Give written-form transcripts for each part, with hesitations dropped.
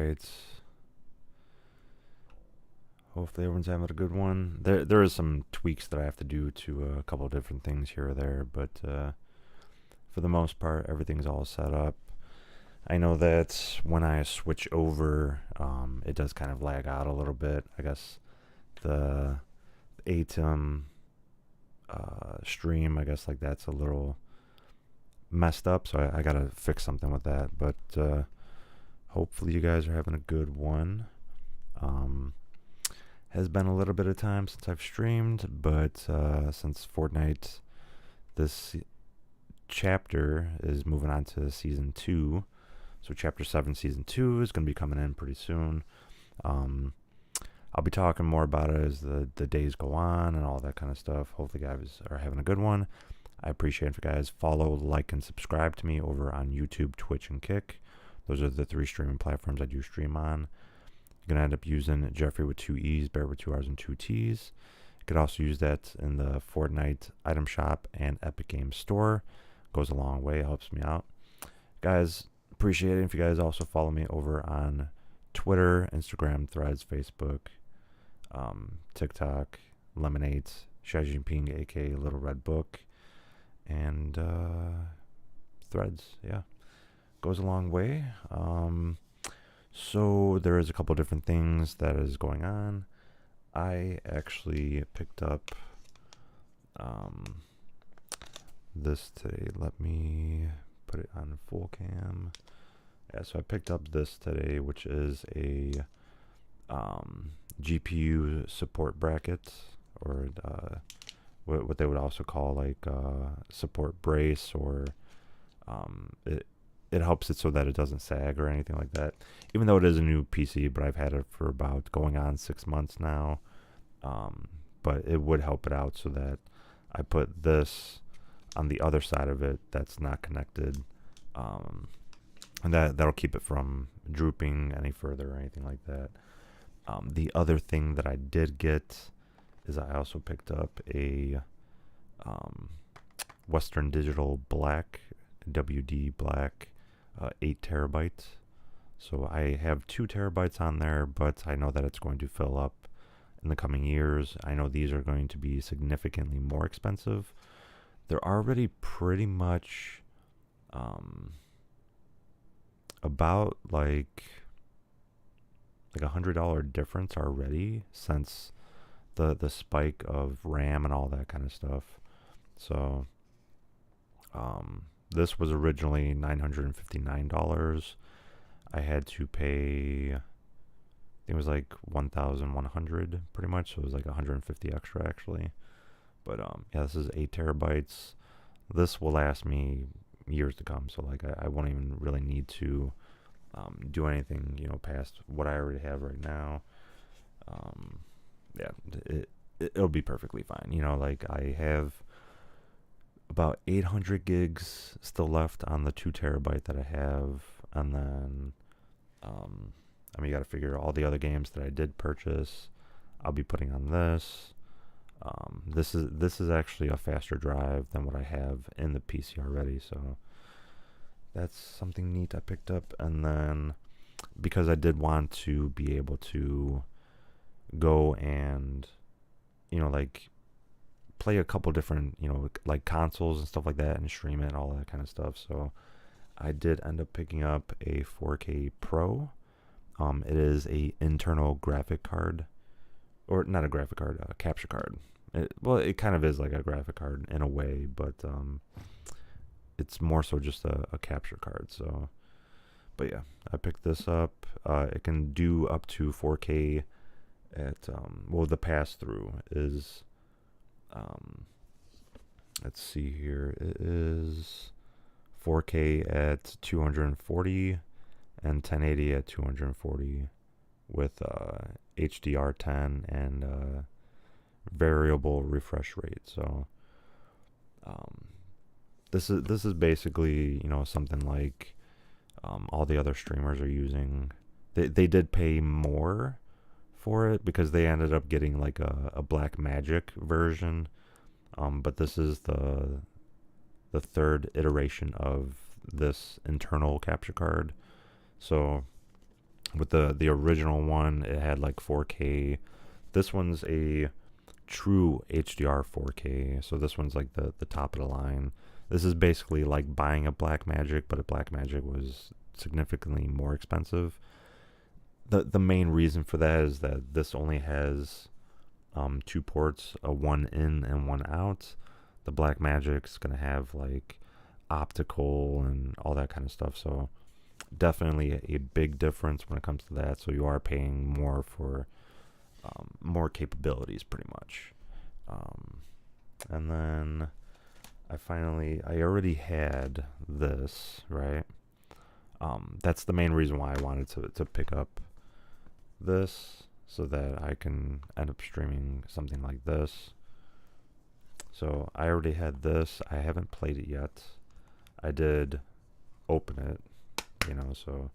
right. Hopefully everyone's having a good one. There is some tweaks that I have to do to a couple of different things here or there, but for the most part, everything's all set up. I know that when I switch over, it does kind of lag out a little bit. I guess the ATEM stream, I guess like that's a little messed up, so I gotta fix something with that. But hopefully you guys are having a good one. Has been a little bit of time since I've streamed, but since Fortnite, this chapter is moving on to season 2. So chapter 7 season 2 is going to be coming in pretty soon. I'll be talking more about it as the days go on and all that kind of stuff. Hopefully you guys are having a good one. I appreciate it if you guys follow, like, and subscribe to me over on YouTube, Twitch, and Kick. Those are the 3 streaming platforms I do stream on. You're going to end up using Jeffree with 2 E's, Barrett with 2 R's and 2 T's. You could also use that in the Fortnite item shop and Epic Games store. Goes a long way, helps me out. Guys, appreciate it if you guys also follow me over on Twitter, Instagram, Threads, Facebook, TikTok, Lemonade, Xi Jinping, aka Little Red Book, and Threads. Yeah, goes a long way. So there is a couple different things that is going on. I actually picked up this today. Let me put it on full cam. Yeah, so I picked up this today, which is a GPU support bracket, or what they would also call like support brace, or it helps it so that it doesn't sag or anything like that. Even though it is a new PC, but I've had it for about going on 6 months now. But it would help it out so that I put this on the other side of it that's not connected, and that'll keep it from drooping any further or anything like that. The other thing that I did get is I also picked up a Western Digital Black, WD Black, 8 terabytes. So I have 2 terabytes on there, but I know that it's going to fill up in the coming years. I know these are going to be significantly more expensive. They're already pretty much about like $100 difference already since the spike of RAM and all that kind of stuff. So this was originally $959. I had to pay, I think it was like $1,100 pretty much, so it was like $150 extra actually. But yeah, this is 8 terabytes. This will last me years to come, so like I won't even really need to do anything, past what I already have right now. Yeah, it'll be perfectly fine. Like I have about 800 gigs still left on the 2 terabyte that I have, and then you got to figure all the other games that I did purchase I'll be putting on this. This is actually a faster drive than what I have in the PC already, so that's something neat I picked up. And then because I did want to be able to go and like play a couple different like consoles and stuff like that and stream it and all that kind of stuff, so I did end up picking up a 4K Pro. It is a internal graphic card, or not a graphic card, a capture card. It kind of is like a graphic card in a way, but it's more so just a capture card. So, but yeah, I picked this up. It can do up to 4K at the pass through is let's see here. It is 4K at 240 and 1080 at 240 with HDR10 and variable refresh rate. So this is basically something like all the other streamers are using. They did pay more for it because they ended up getting like a Black Magic version, but this is the third iteration of this internal capture card. So With the original one, it had like 4K. This one's a true HDR 4K, so this one's like the top of the line. This is basically like buying a Blackmagic, but a Blackmagic was significantly more expensive. The main reason for that is that this only has two ports, a one in and one out. The Blackmagic's gonna have like optical and all that kind of stuff, so definitely a big difference when it comes to that. So you are paying more for more capabilities, pretty much. And then I already had this, right? That's the main reason why I wanted to pick up this, so that I can end up streaming something like this. So I already had this. I haven't played it yet. I did open it, so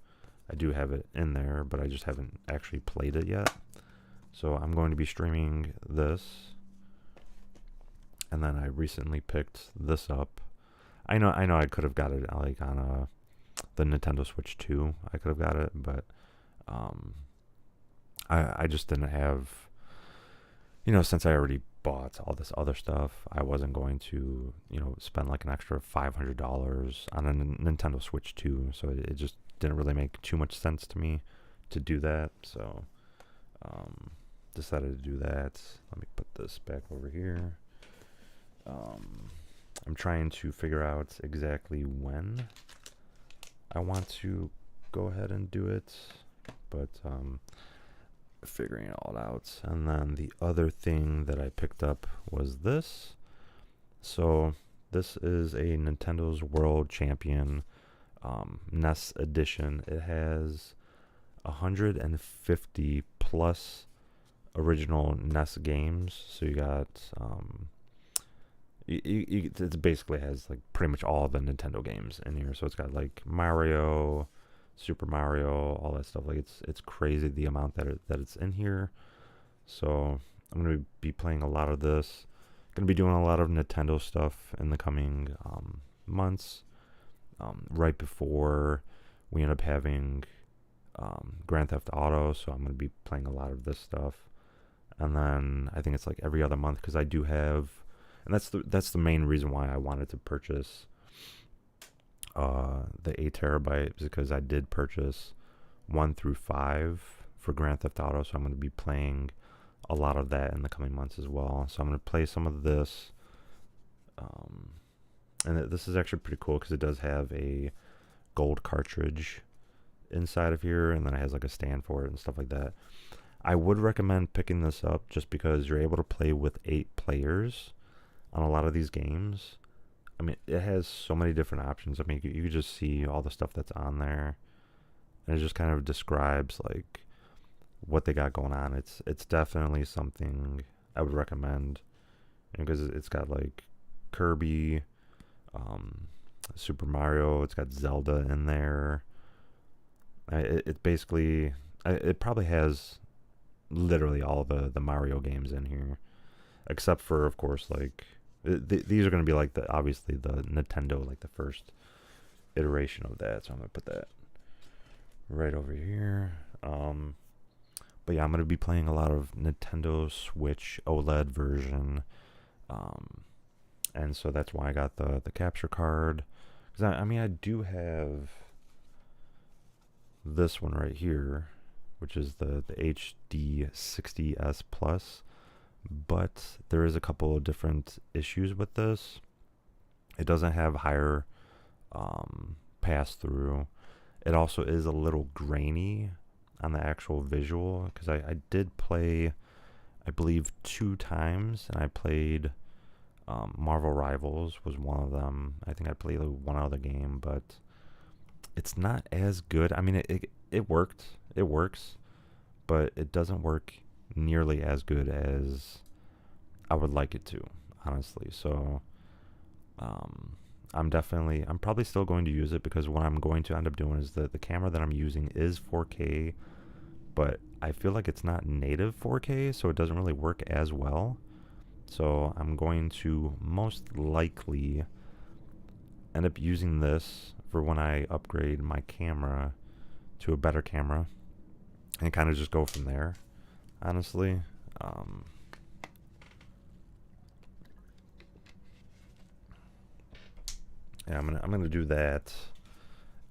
I do have it in there, but I just haven't actually played it yet. So I'm going to be streaming this. And then I recently picked this up. I know I could have got it like on the Nintendo Switch 2. I could have got it, but I just didn't have, since I already bought all this other stuff, I wasn't going to, spend like an extra $500 on a Nintendo Switch 2. So it just didn't really make too much sense to me to do that. So decided to do that. Let me put this back over here. I'm trying to figure out exactly when I want to go ahead and do it, but figuring it all out. And then the other thing that I picked up was this. So this is a Nintendo's World Champion NES edition. It has 150 plus original NES games. So you got it basically has like pretty much all the Nintendo games in here. So it's got like Mario, Super Mario, all that stuff. Like it's crazy the amount that it's in here. So I'm gonna be playing a lot of this. Gonna be doing a lot of Nintendo stuff in the coming months. Right before we end up having Grand Theft Auto, so I'm gonna be playing a lot of this stuff. And then I think it's like every other month, because I do have, and that's the main reason why I wanted to purchase the 8 terabyte, because I did purchase 1 through 5 for Grand Theft Auto, so I'm going to be playing a lot of that in the coming months as well. So I'm going to play some of this, and this is actually pretty cool because it does have a gold cartridge inside of here, and then it has like a stand for it and stuff like that. I would recommend picking this up just because you're able to play with 8 players on a lot of these games. I mean, it has so many different options. I mean, you just see all the stuff that's on there, and it just kind of describes like what they got going on. It's definitely something I would recommend, because it's got like Kirby, Super Mario. It's got Zelda in there. It basically, it probably has literally all the Mario games in here, except for, of course, like these are going to be like obviously the Nintendo, like the first iteration of that. So I'm going to put that right over here. But yeah, I'm going to be playing a lot of Nintendo Switch OLED version. And so that's why I got the capture card. Because I mean, I do have this one right here, which is the HD 60S Plus. But there is a couple of different issues with this. It doesn't have higher pass-through. It also is a little grainy on the actual visual, because I did play, I believe, 2 times, and I played Marvel Rivals was one of them. I think I played one other game, but it's not as good. I mean, it worked. It works, but it doesn't work nearly as good as I would like it to, honestly. So I'm probably still going to use it, because what I'm going to end up doing is the camera that I'm using is 4K, but I feel like it's not native 4K, so it doesn't really work as well. So I'm going to most likely end up using this for when I upgrade my camera to a better camera. and kind of just go from there, honestly. Yeah, I'm gonna do that,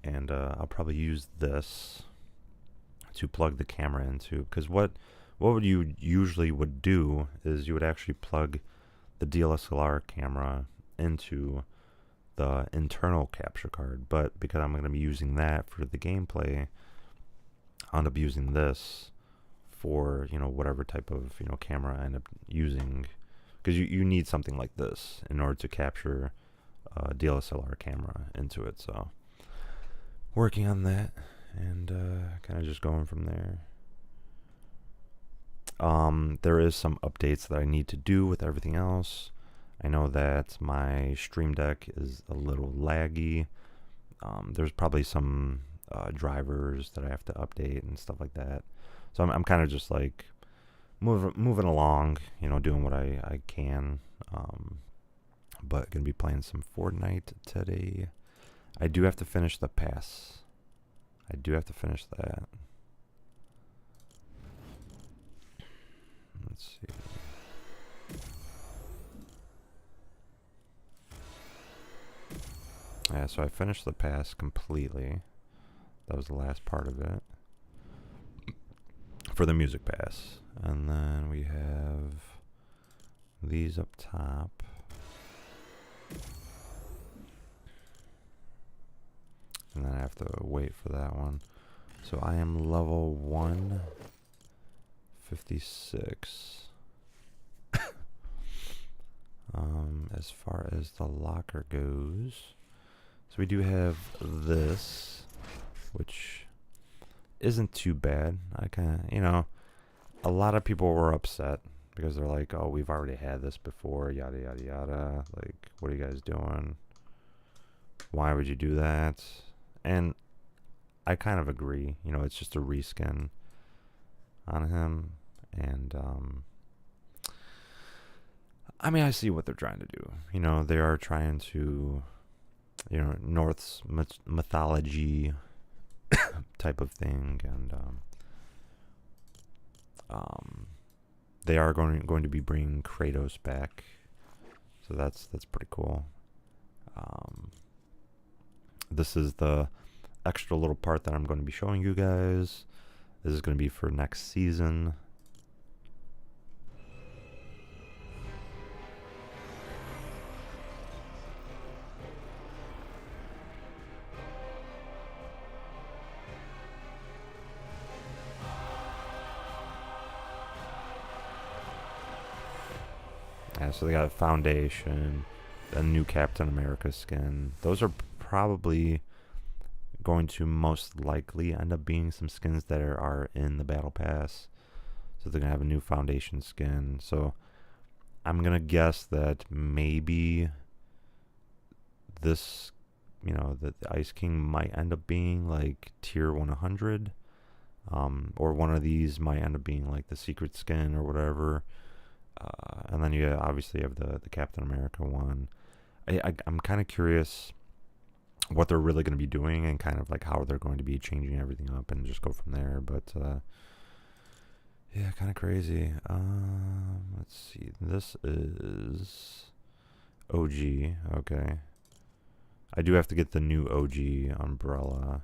and I'll probably use this to plug the camera into, because what would you usually would do is you would actually plug the DSLR camera into the internal capture card, but because I'm going to be using that for the gameplay, I'll end up using this for, you know, whatever type of, you know, camera I end up using, because you need something like this in order to capture a DSLR camera into it. So working on that, and kind of just going from there. There is some updates that I need to do with everything else. I know that my Stream Deck is a little laggy. There's probably some drivers that I have to update and stuff like that. So I'm kind of just like moving along, you know, doing what I can. But gonna be playing some Fortnite today. I do have to finish the pass. I do have to finish that. Let's see. Yeah, so I finished the pass completely. That was the last part of it. For the music pass. And then we have these up top. And then I have to wait for that one. So I am level 156. As far as the locker goes. So we do have this, which isn't too bad. I kind of, you know, a lot of people were upset because they're like, oh, we've already had this before, yada, yada, yada. Like, what are you guys doing? Why would you do that? And I kind of agree. You know, it's just a reskin on him. And, I mean, I see what they're trying to do. You know, they are trying to, you know, North's mythology type of thing, and they are going to be bringing Kratos back, so that's pretty cool. This is the extra little part that I'm going to be showing you guys. This is going to be for next season. Yeah, so they got Foundation, the new Captain America skin. Those are probably going to most likely end up being some skins that are in the Battle Pass. So they're going to have a new Foundation skin. So I'm going to guess that maybe this, you know, the Ice King might end up being like tier 100. Or one of these might end up being like the secret skin or whatever. And then you obviously have the Captain America one. I'm kind of curious what they're really going to be doing and kind of like how they're going to be changing everything up and just go from there. But yeah, kind of crazy. Let's see. This is OG. Okay. I do have to get the new OG umbrella.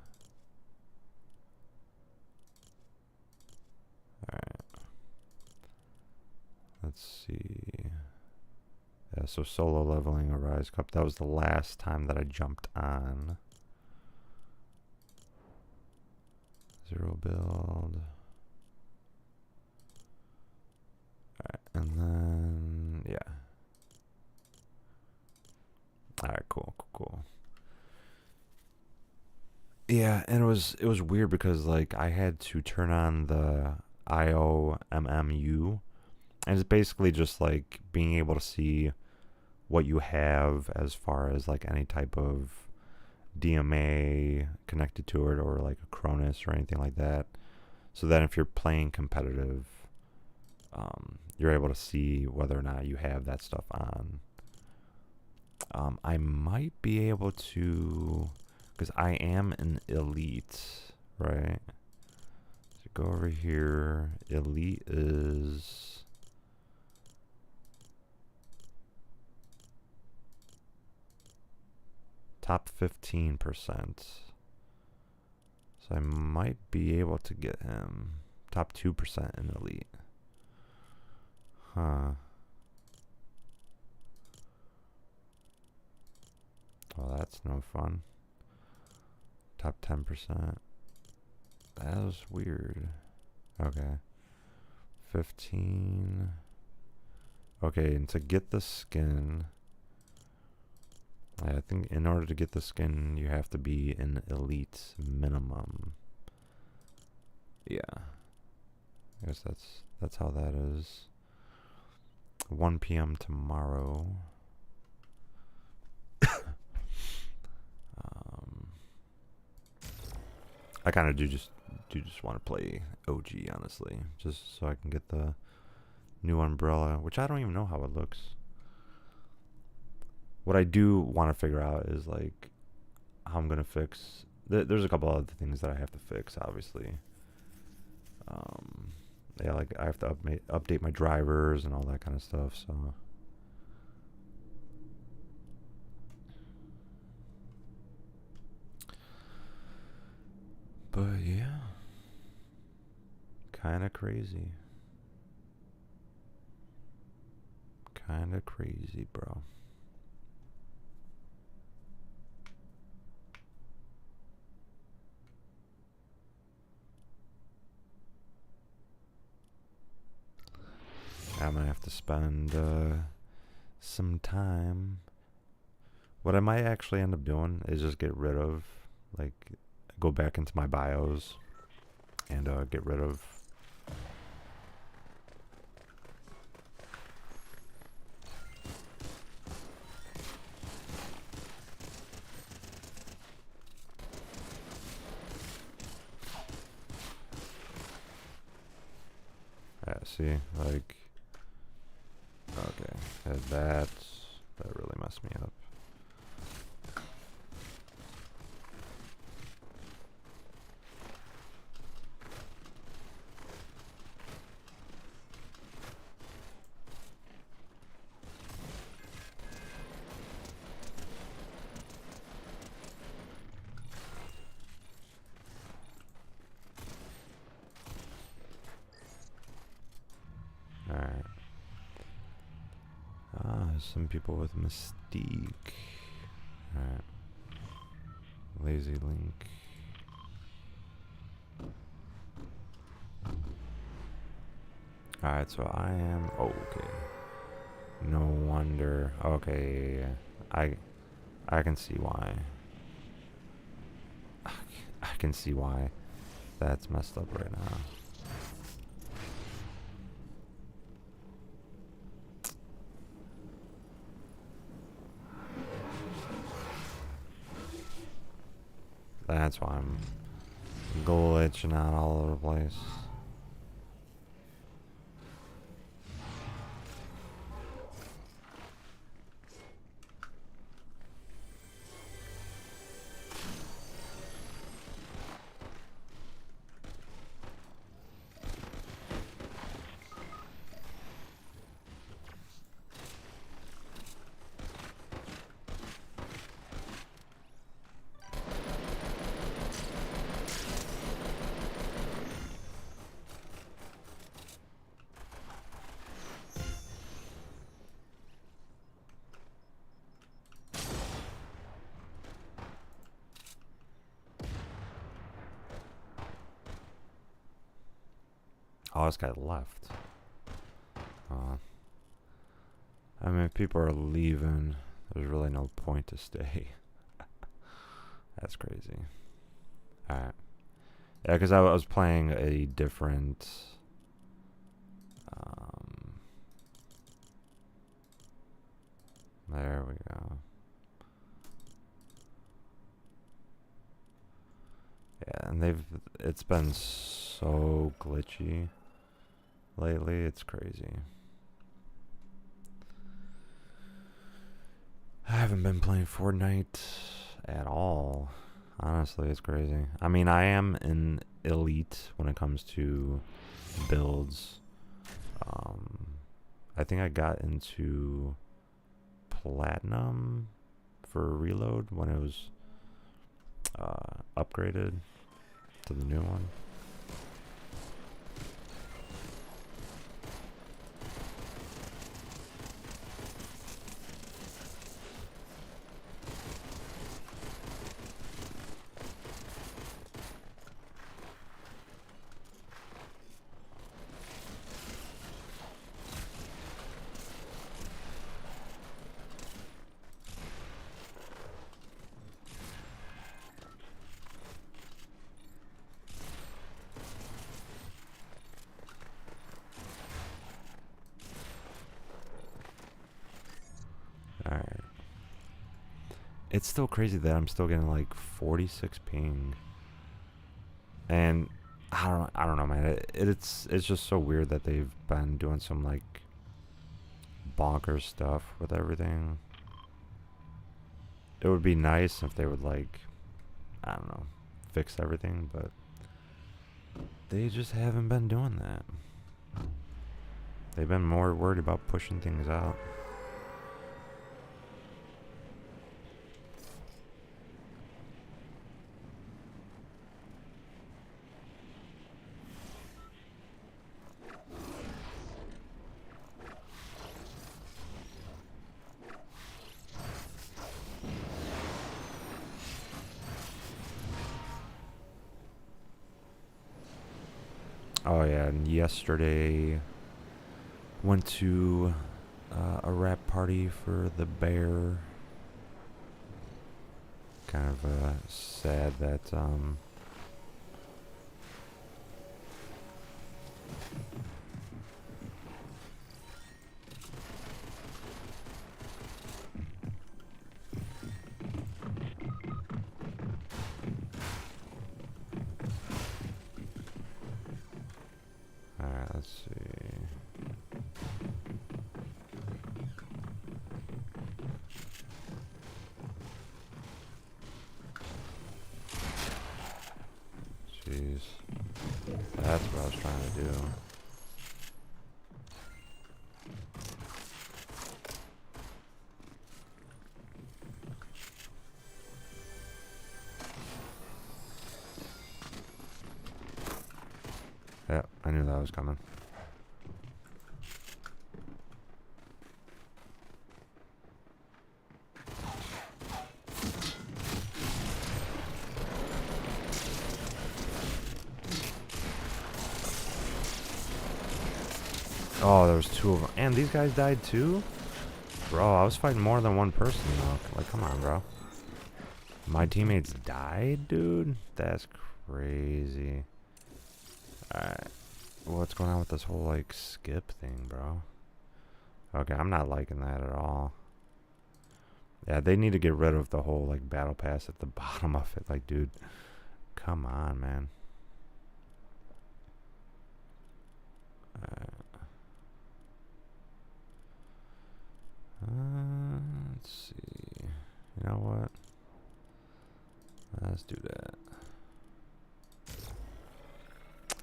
Alright. Let's see. Yeah, so solo leveling a Rise Cup. That was the last time that I jumped on. Zero build. Alright, and then yeah. Alright, cool. Yeah, and it was weird because like I had to turn on the IOMMU, and it's basically just like being able to see what you have as far as like any type of DMA connected to it or like a Cronus or anything like that. So that if you're playing competitive, you're able to see whether or not you have that stuff on. I might be able to, because I am an elite, right? So Go over here. Elite is top 15%. So I might be able to get him top 2% in Elite. Huh. Well, that's no fun. Top 10%. That was weird. Okay. 15. Okay, and to get the skin, I think in order to get the skin, you have to be in Elite minimum. Yeah. I guess that's how that is. 1 p.m. tomorrow. I kind of do just want to play OG, honestly, just so I can get the new umbrella, which I don't even know how it looks. What I do want to figure out is like how I'm gonna fix. There's a couple other things that I have to fix, obviously. Yeah, like I have to update my drivers and all that kind of stuff. So. But yeah, kind of crazy. Kind of crazy, bro. I'm gonna have to spend some time. What I might actually end up doing is just get rid of, like, go back into my BIOS and get rid of. Yeah, see, like, okay, that really messed me up. Alright. Some people with Mystique. Alright. Lazy Link. Alright, so I am. Oh, okay. No wonder. Okay. I can see why. I can see why that's messed up right now. That's why I'm glitching out all over the place. Oh, this guy left. I mean, if people are leaving, there's really no point to stay. That's crazy. Alright. Yeah, because I was playing a different... there we go. Yeah, and it's been so glitchy lately, it's crazy. I haven't been playing Fortnite at all. Honestly, it's crazy. I mean, I am in elite when it comes to builds. I think I got into platinum for reload when it was upgraded to the new one. Alright. It's still crazy that I'm still getting like 46 ping. And I don't know, man. It's just so weird that they've been doing some like bonkers stuff with everything. It would be nice if they would like, I don't know, fix everything, but they just haven't been doing that. They've been more worried about pushing things out. Oh yeah, and yesterday went to a rap party for the Bear. Kind of sad that alright, let's see. Jeez. That's what I was trying to do. Yeah, I knew that was coming. Oh, there was two of them. And these guys died too? Bro, I was fighting more than one person though. Like, come on, bro. My teammates died, dude? That's crazy. Alright. What's going on with this whole, like, skip thing, bro? Okay, I'm not liking that at all. Yeah, they need to get rid of the whole, like, battle pass at the bottom of it. Like, dude, come on, man. Alright. Let's see. You know what? Let's do that.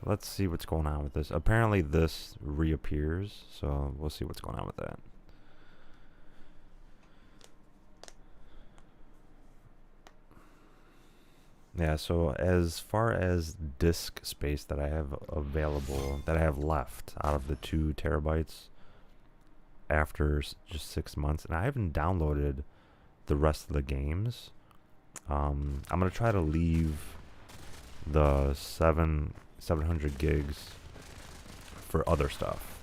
Let's see what's going on with this. Apparently this reappears, so we'll see what's going on with that. Yeah, so as far as disk space that I have available, that I have left out of the 2 terabytes after just 6 months, and I haven't downloaded the rest of the games. I'm gonna try to leave the 700 gigs for other stuff.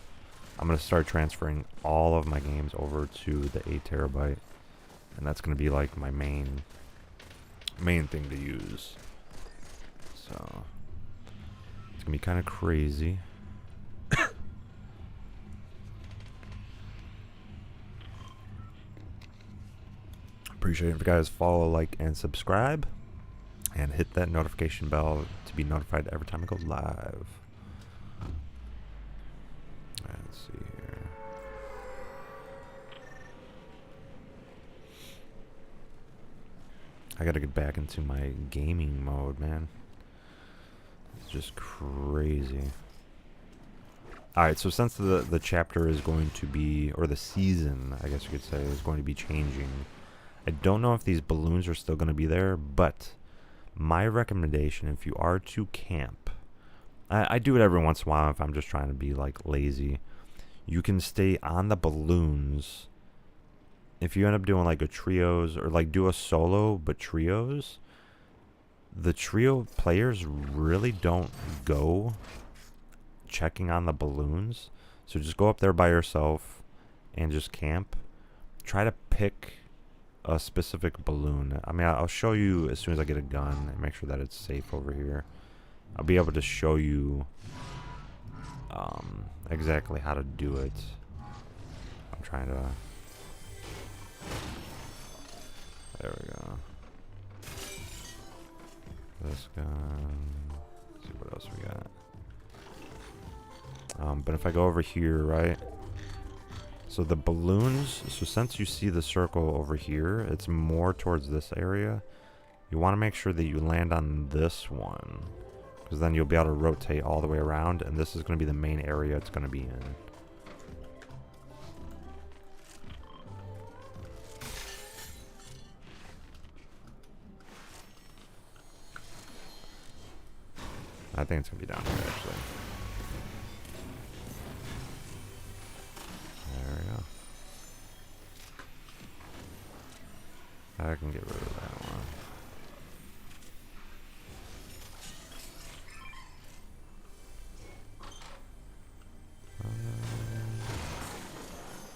I'm gonna start transferring all of my games over to the 8 terabyte, and that's gonna be like my main thing to use. So it's gonna be kind of crazy. Appreciate it if you guys follow, like, and subscribe, and hit that notification bell to be notified every time I go live. Let's see here. I gotta get back into my gaming mode, man. Let's just crazy. Alright, so since the chapter is going to be, or the season, I guess you could say, is going to be changing, I don't know if these balloons are still going to be there, but my recommendation, if you are to camp, I do it every once in a while if I'm just trying to be, like, lazy. You can stay on the balloons. If you end up doing, like, a trios, or, like, do a solo, but trios, the trio players really don't go checking on the balloons. So just go up there by yourself and just camp. Try to pick a specific balloon. I mean, I'll show you as soon as I get a gun and make sure that it's safe over here. I'll be able to show you exactly how to do it. I'm trying to... There we go. This gun. Let's see what else we got. But if I go over here, right? So the balloons, so since you see the circle over here, it's more towards this area. You want to make sure that you land on this one, because then you'll be able to rotate all the way around, and this is going to be the main area it's going to be in. I think it's going to be down here, actually. There we go. I can get rid of that one.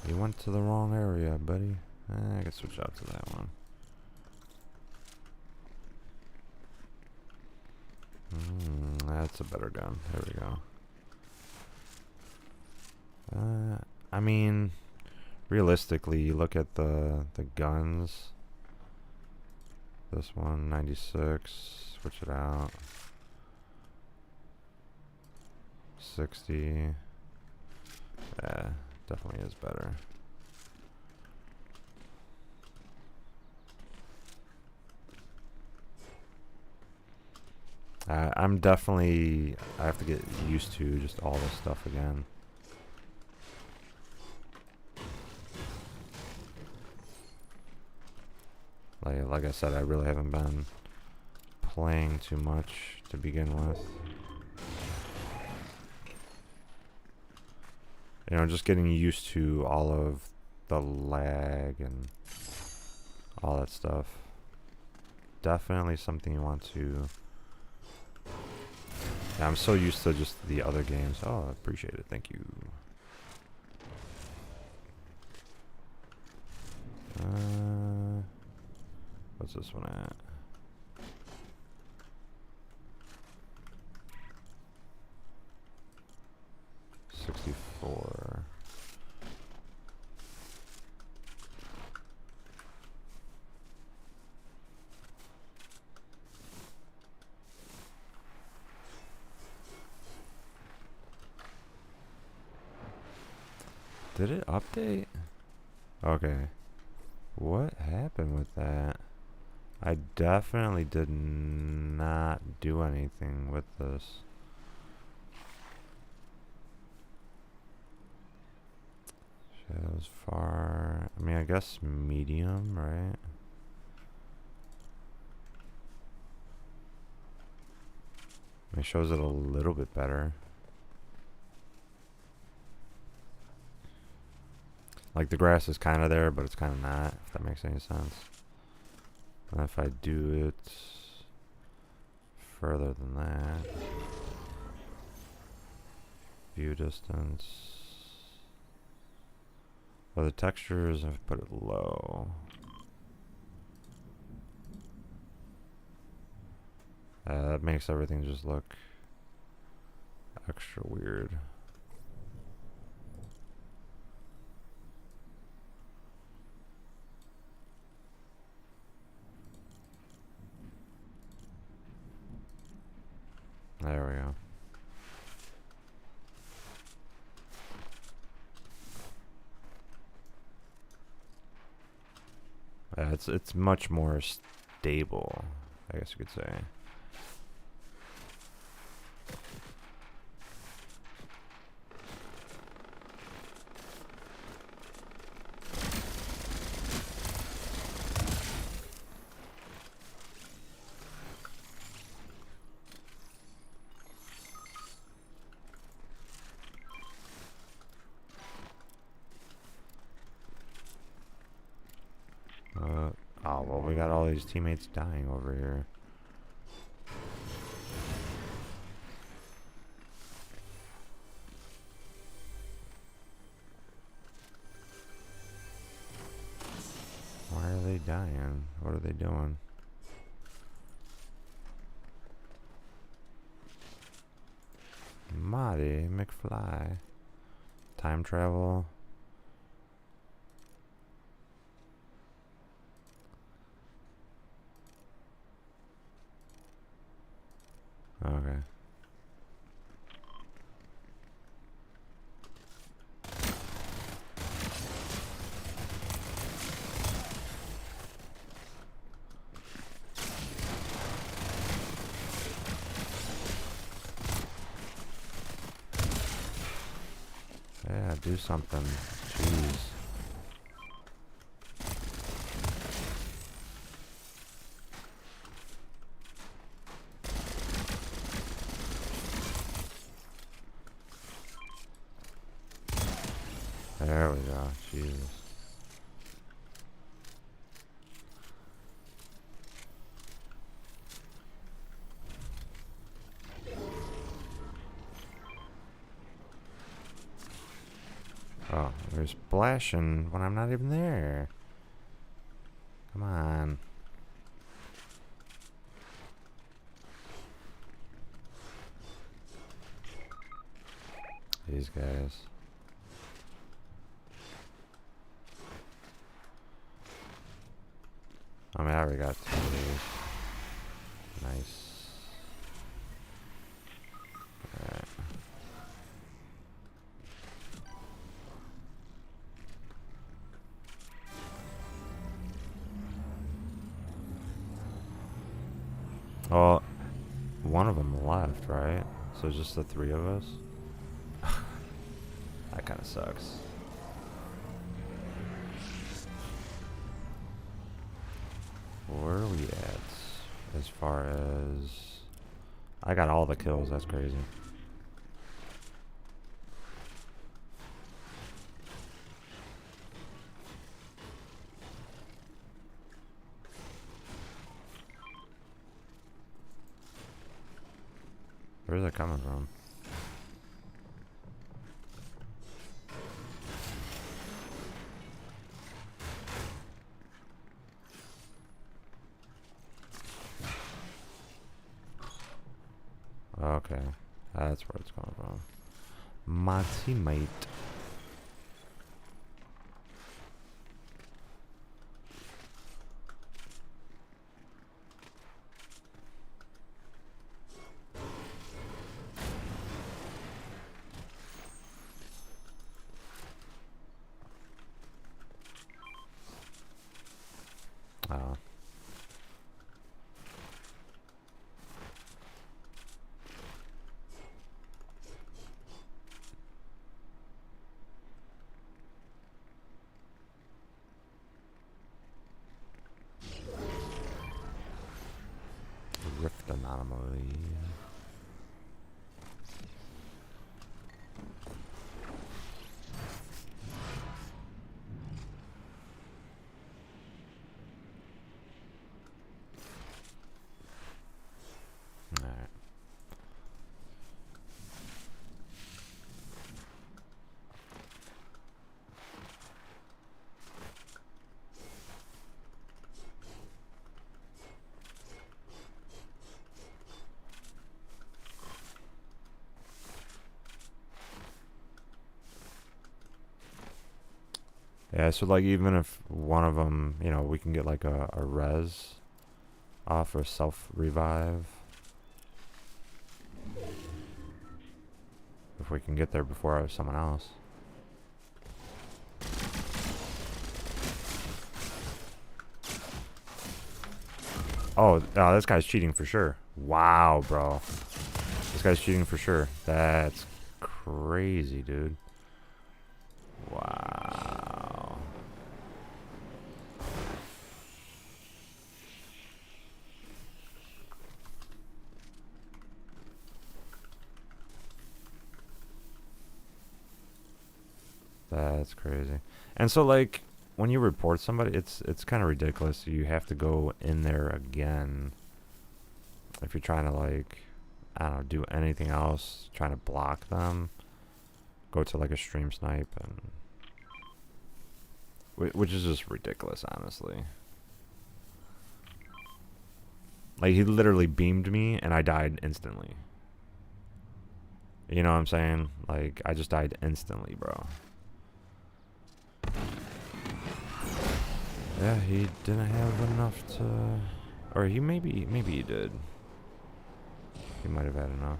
You went to the wrong area, buddy. I can switch out to that one. That's a better gun. There we go. I mean, realistically, you look at the guns. This one, 96. Switch it out. 60. Yeah, definitely is better. I'm definitely... I have to get used to just all this stuff again. Like I said, I really haven't been playing too much to begin with. You know, just getting used to all of the lag and all that stuff. Definitely something you want to... Yeah, I'm so used to just the other games. Oh, I appreciate it. Thank you. What's this one at? $64. Did it update? Okay. What happened with that? I definitely did not do anything with this. Shadows far. I mean, I guess medium, right? It shows it a little bit better. Like the grass is kind of there, but it's kind of not, if that makes any sense. And if I do it further than that, view distance. Well, the textures, I've put it low. That makes everything just look extra weird. There we go. It's much more stable, I guess you could say. we got all these teammates dying over here. Why are they dying? What are they doing? Marty McFly. Time travel. Okay. Yeah, do something. Jeez. There we go. Jesus. Oh, they're splashing when I'm not even there. Come on. These guys. I mean, I already got 2 of these. Nice. Alright. Oh, one of them left, right? So just the 3 of us? That kind of sucks. Where are we at? As far as... I got all the kills, that's crazy. Where's it coming from? Okay, that's where it's coming from. My teammate. Oh. Rift anomaly. Alright. Yeah, so like even if one of them, you know, we can get like a res off or self-revive. If we can get there before someone else. Oh, this guy's cheating for sure. Wow, bro. This guy's cheating for sure. That's crazy, dude. Wow. That's crazy. And so, like, when you report somebody, it's kind of ridiculous. You have to go in there again if you're trying to, like, I don't know, do anything else, trying to block them. Go to like a stream snipe, and which is just ridiculous, honestly. Like, he literally beamed me and I died instantly. You know what I'm saying? Like, I just died instantly, bro. Yeah, he didn't have enough to, or he maybe he did. He might have had enough.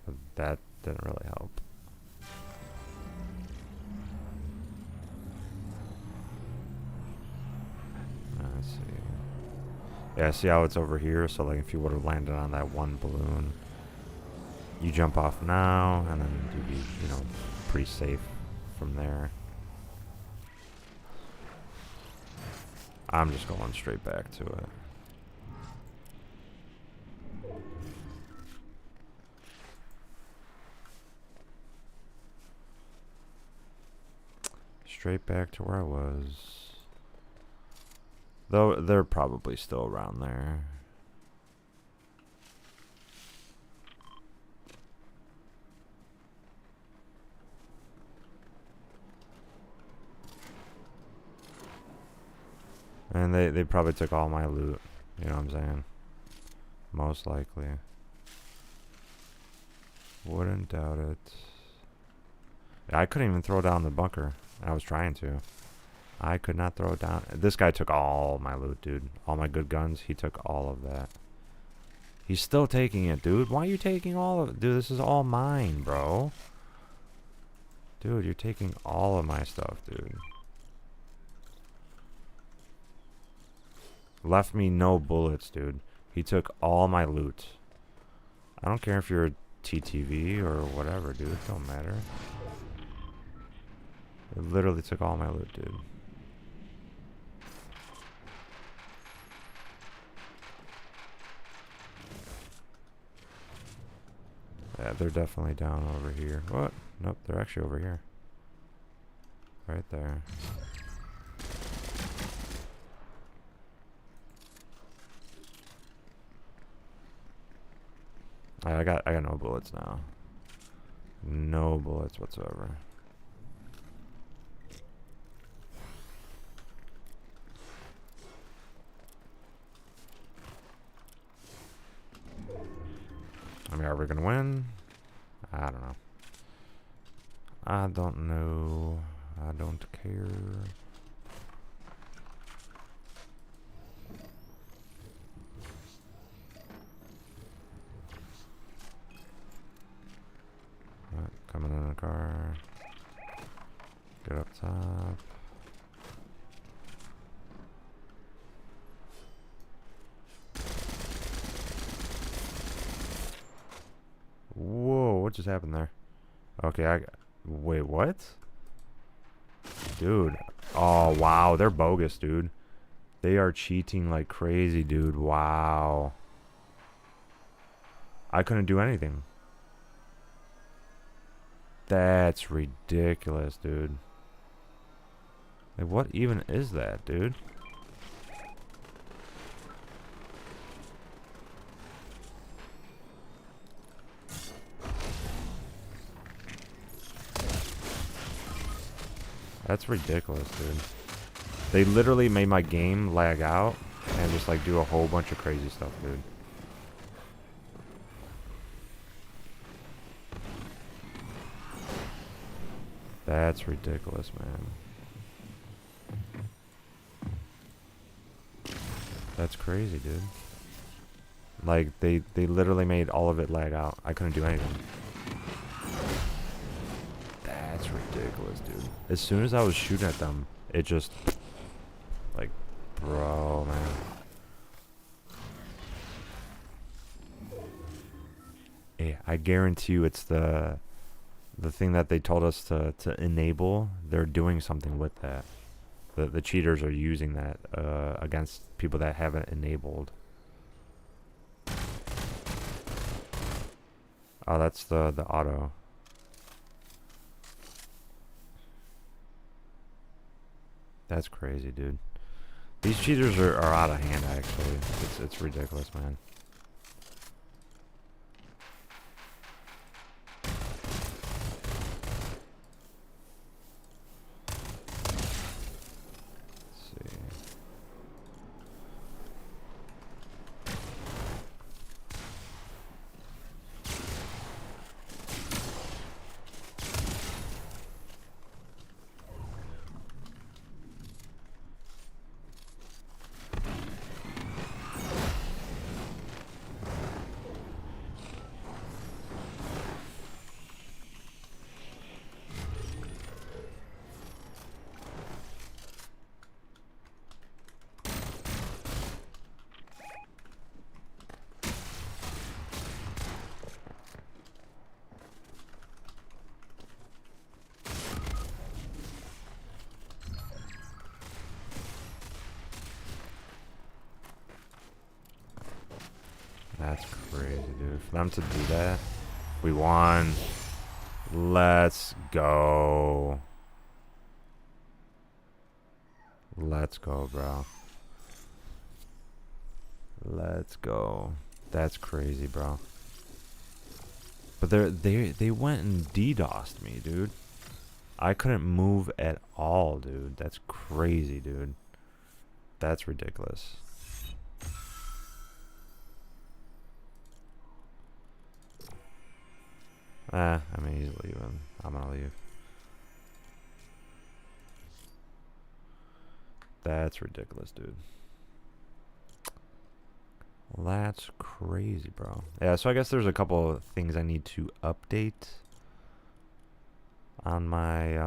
But that didn't really help. Let's see. Yeah, see how it's over here? So, like, if you would have landed on that one balloon, you jump off now, and then you'd be, you know, pretty safe from there. I'm just going straight back to it. Straight back to where I was. Though they're probably still around there. And they probably took all my loot. You know what I'm saying? Most likely. Wouldn't doubt it. I couldn't even throw down the bunker. I was trying to. I could not throw it down. This guy took all my loot, dude. All my good guns. He took all of that. He's still taking it, dude. Why are you taking all of it? Dude, this is all mine, bro. Dude, you're taking all of my stuff, dude. Left me no bullets, dude. He took all my loot. I don't care if you're a TTV or whatever, dude. It don't matter. It literally took all my loot, dude. Yeah, they're definitely down over here. What? Nope, they're actually over here. Right there. I got no bullets now. No bullets whatsoever. I mean, are we gonna win? I don't know. I don't know. I don't care. Right, coming in a car. Get up top. Whoa, what just happened there? Okay, wait, what? Dude. Oh, wow, they're bogus, dude. They are cheating like crazy, dude. Wow. I couldn't do anything. That's ridiculous, dude. Like, what even is that, dude? That's ridiculous, dude. They literally made my game lag out and just like do a whole bunch of crazy stuff, dude. That's ridiculous, man. That's crazy, dude. Like, they literally made all of it lag out. I couldn't do anything. That's ridiculous, dude. As soon as I was shooting at them, it just... Like, bro, man. Yeah, I guarantee you it's the thing that they told us to enable. They're doing something with that. The cheaters are using that against people that haven't enabled. Oh, that's the auto. That's crazy, dude. These cheaters are out of hand, actually. It's ridiculous, man. That's crazy, dude. For them to do that. We won. Let's go. Let's go, bro. Let's go. That's crazy, bro. But they went and DDoSed me, dude. I couldn't move at all, dude. That's crazy, dude. That's ridiculous. I mean, he's leaving. I'm gonna leave. That's ridiculous, dude. That's crazy, bro. Yeah, so I guess there's a couple of things I need to update on my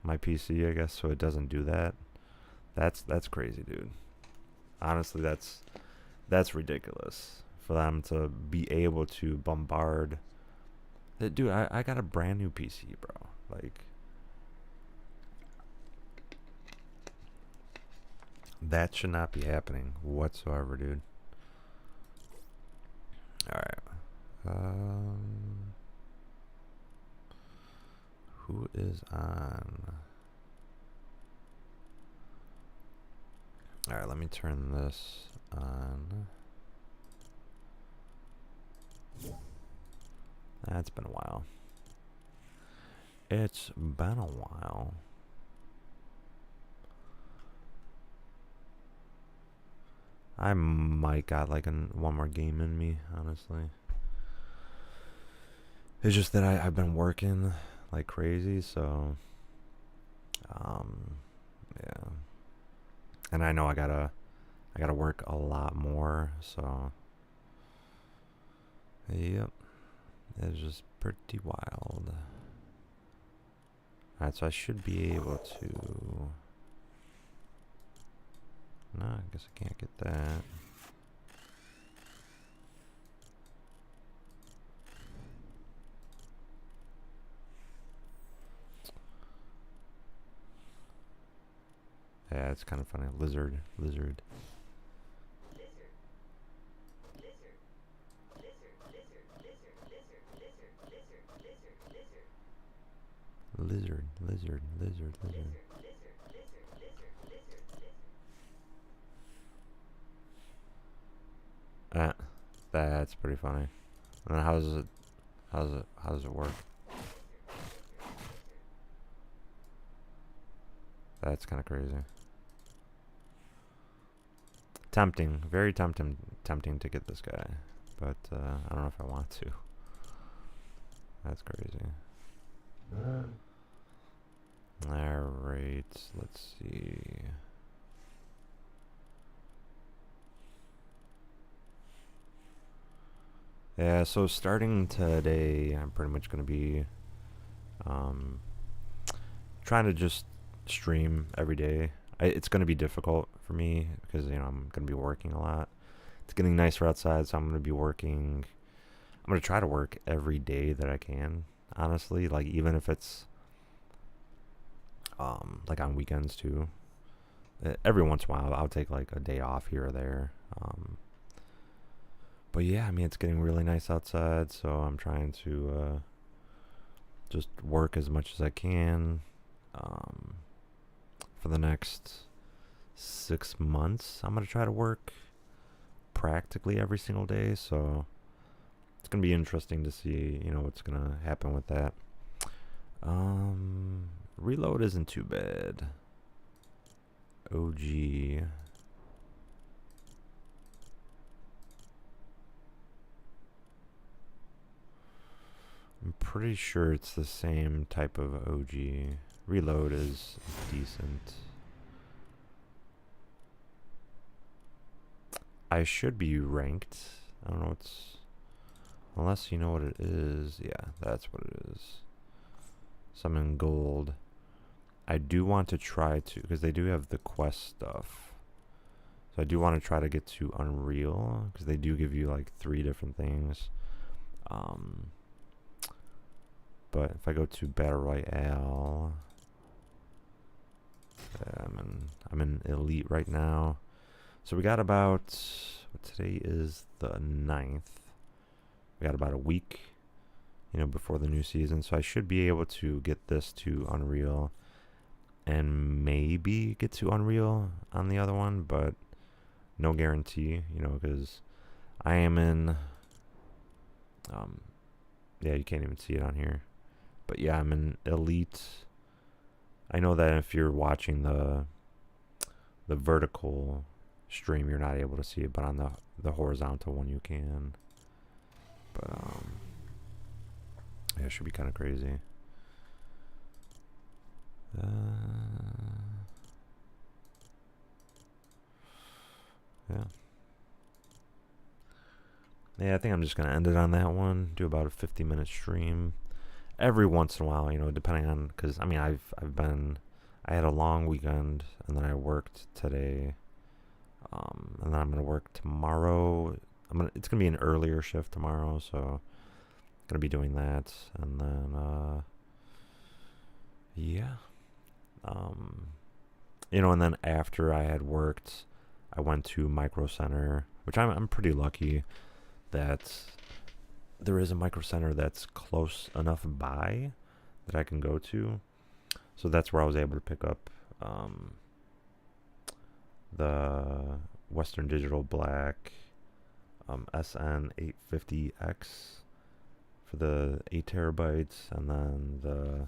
my PC, I guess, so it doesn't do that. That's crazy, dude. Honestly, that's ridiculous for them to be able to bombard. Dude, I got a brand new PC, bro. Like, that should not be happening whatsoever, dude. Alright. Who is on? Alright, let me turn this on. It's been a while. It's been a while. I might got like one more game in me, honestly. It's just that I've been working like crazy, so yeah. And I know I gotta work a lot more, so yep. It's just pretty wild. Alright, so I should be able to... No, I guess I can't get that. Yeah, it's kind of funny. Lizard. Lizard. That's pretty funny. And how does it work? That's kind of crazy. Tempting, very tempting to get this guy, but I don't know if I want to. That's crazy. Alright, let's see. Yeah, so starting today, I'm pretty much going to be trying to just stream every day. It's going to be difficult for me because, you know, I'm going to be working a lot. It's getting nicer outside, so I'm going to be working. I'm going to try to work every day that I can, honestly. Like, even if it's like on weekends too. Every once in a while, I'll take like a day off here or there. But yeah, I mean, it's getting really nice outside, so I'm trying to just work as much as I can um, for the next 6 months. I'm going to try to work practically every single day, so it's going to be interesting to see, what's going to happen with that. Reload isn't too bad. OG. I'm pretty sure it's the same type of OG. Reload is decent. I should be ranked. I don't know what's... Unless you know what it is. Yeah, that's what it is. So I'm in gold. I do want to try to... Because they do have the quest stuff. So I do want to try to get to Unreal. Because they do give you like 3 different things. But if I go to Battle Royale... I'm in Elite right now. So we got about... Today is the 9th. We got about a week, before the new season. So I should be able to get this to Unreal. And maybe get to Unreal on the other one. But no guarantee, because I am in... yeah, you can't even see it on here. But yeah, I'm in Elite. I know that if you're watching the vertical stream, you're not able to see it, but on the horizontal one you can. But yeah, it should be kind of crazy. Yeah. Yeah, I think I'm just gonna end it on that one. Do about a 50-minute stream. Every once in a while, depending on, because I mean, I had a long weekend, and then I worked today, and then I'm gonna work tomorrow. It's gonna be an earlier shift tomorrow, so I'm gonna be doing that, and then yeah, and then after I had worked, I went to Micro Center, which I'm pretty lucky that there is a Micro Center that's close enough by that I can go to. So that's where I was able to pick up the Western Digital Black SN850X for the 8 terabytes, and then the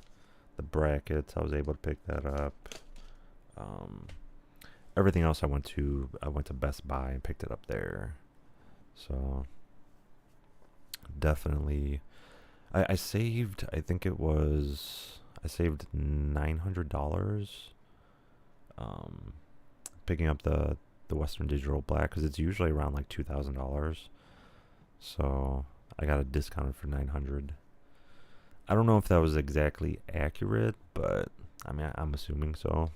brackets. I was able to pick that up. Everything else I went to Best Buy and picked it up there. So definitely, I saved, I think it was, I saved $900 picking up the Western Digital Black, because it's usually around like $2,000. So I got it discounted for $900. I don't know if that was exactly accurate, but I mean, I'm assuming so.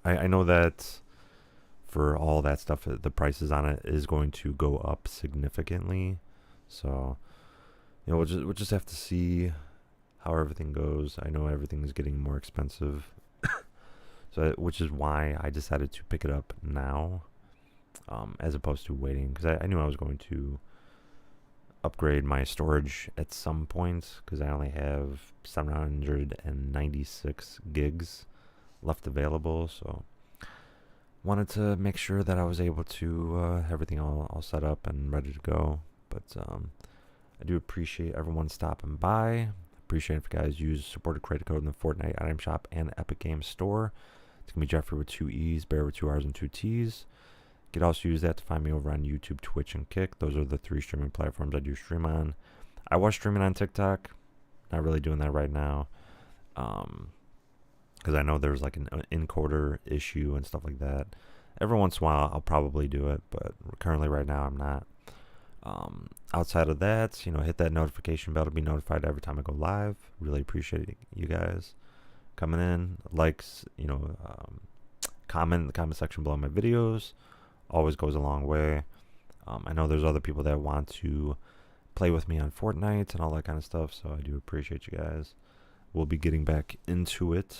I know that for all that stuff, the prices on it is going to go up significantly. So, we'll just have to see how everything goes. I know everything is getting more expensive, so which is why I decided to pick it up now, as opposed to waiting, because I knew I was going to upgrade my storage at some point, because I only have 796 gigs left available. So wanted to make sure that I was able to everything all set up and ready to go. But I do appreciate everyone stopping by. Appreciate if you guys use supported credit code in the Fortnite item shop and Epic Games Store. It's gonna be Jeffree with 2 E's, Barrett with 2 R's and 2 T's. You could also use that to find me over on YouTube, Twitch, and Kick. Those are the 3 streaming platforms I do stream on. I was streaming on TikTok. Not really doing that right now, because I know there's like an encoder issue and stuff like that. Every once in a while, I'll probably do it, but currently right now, I'm not. Outside of that, hit that notification bell to be notified every time I go live. Really appreciate you guys coming in. Likes, comment in the comment section below my videos. Always goes a long way. I know there's other people that want to play with me on Fortnite and all that kind of stuff, so I do appreciate you guys. We'll be getting back into it.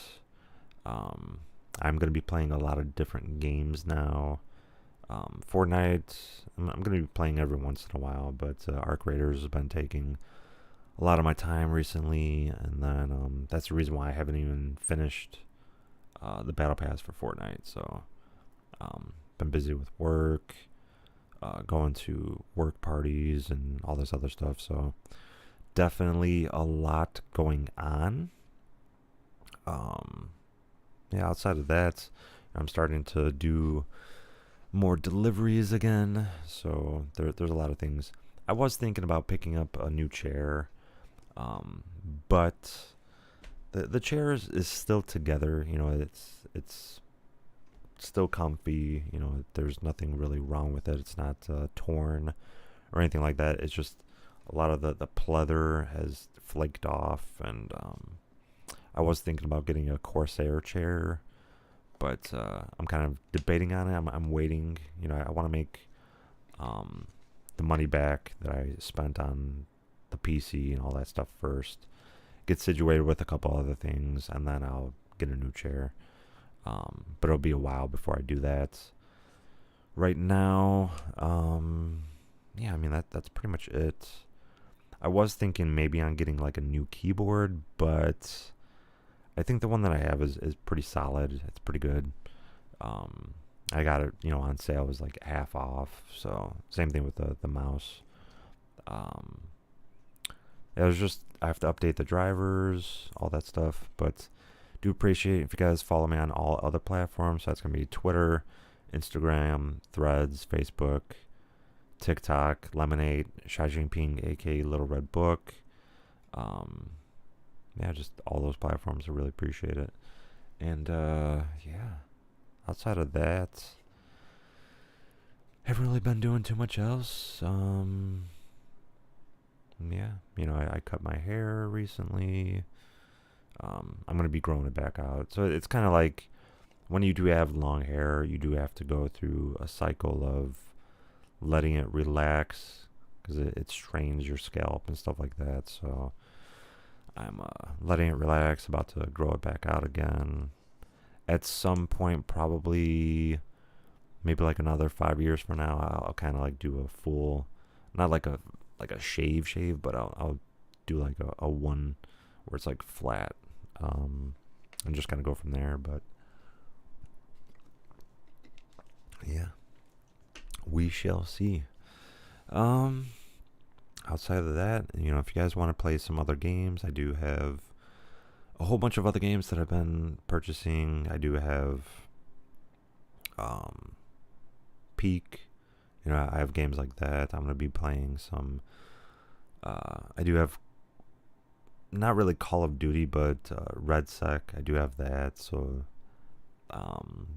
I'm going to be playing a lot of different games now. Fortnite, I'm going to be playing every once in a while, but Arc Raiders has been taking a lot of my time recently, and then that's the reason why I haven't even finished the Battle Pass for Fortnite. So, been busy with work, going to work parties, and all this other stuff. So, definitely a lot going on. Yeah, outside of that, I'm starting to do more deliveries again. So there's a lot of things. I was thinking about picking up a new chair, but the chair is still together. You know, it's still comfy. You know, there's nothing really wrong with it. It's not torn or anything like that. It's just a lot of the pleather has flaked off, and I was thinking about getting a Corsair chair, but I'm kind of debating on it. I'm waiting. You know, I want to make the money back that I spent on the PC and all that stuff first. Get situated with a couple other things, and then I'll get a new chair. But it'll be a while before I do that. Right now, yeah, I mean that's pretty much it. I was thinking maybe on getting like a new keyboard, but I think the one that I have is pretty solid. It's pretty good. I got it, you know, on sale. It was like half off. So same thing with the mouse. Um, it was just I have to update the drivers, all that stuff. But do appreciate if you guys follow me on all other platforms. So that's gonna be Twitter, Instagram, Threads, Facebook, TikTok, Lemonade, Xi Jinping, aka Little Red Book. Um, yeah, just all those platforms. I really appreciate it. And yeah, outside of that, haven't really been doing too much else. Yeah, you know, I cut my hair recently. I'm gonna be growing it back out. So it's kind of like when you do have long hair, you do have to go through a cycle of letting it relax because it strains your scalp and stuff like that. So I'm letting it relax, about to grow it back out again. At some point, probably maybe like another 5 years from now, I'll kind of like do a full, not like a shave, but I'll do like a one where it's like flat, and just kind of go from there. But yeah, we shall see. Um, Outside of that, you know, if you guys want to play some other games, I do have a whole bunch of other games that I've been purchasing. I do have Peak. You know, I have games like that. I'm gonna be playing some. I do have not really Call of Duty, but RedSec. I do have that. So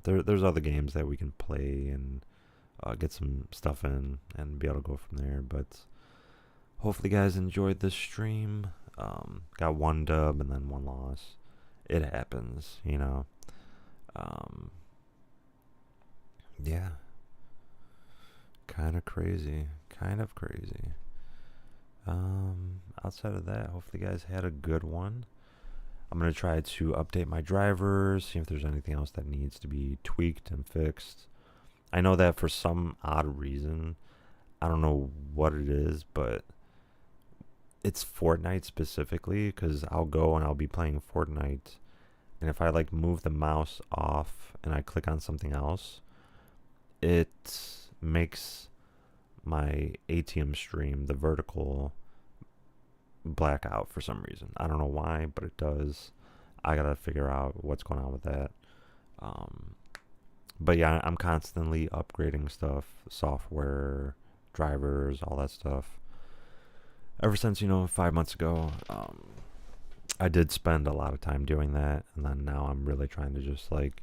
there's other games that we can play and get some stuff in and be able to go from there. But hopefully, you guys enjoyed this stream. Got one dub and then one loss. It happens, you know. Yeah. Kind of crazy. Outside of that, hopefully, you guys had a good one. I'm going to try to update my drivers, see if there's anything else that needs to be tweaked and fixed. I know that for some odd reason, I don't know what it is, but it's Fortnite specifically, because I'll go and I'll be playing Fortnite, and if I like move the mouse off and I click on something else, it makes my ATM stream, the vertical, black out for some reason. I don't know why, but it does. I gotta figure out what's going on with that. But yeah, I'm constantly upgrading stuff, software, drivers, all that stuff. Ever since, you know, 5 months ago, I did spend a lot of time doing that, and then now I'm really trying to just like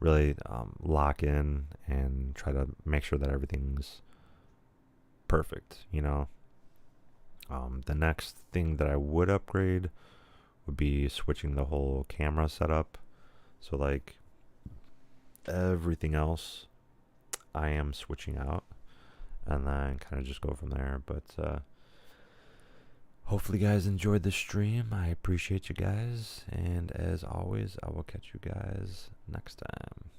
really lock in and try to make sure that everything's perfect, you know. The next thing that I would upgrade would be switching the whole camera setup. So like everything else I am switching out, and then kind of just go from there. But hopefully you guys enjoyed the stream. I appreciate you guys, and as always, I will catch you guys next time.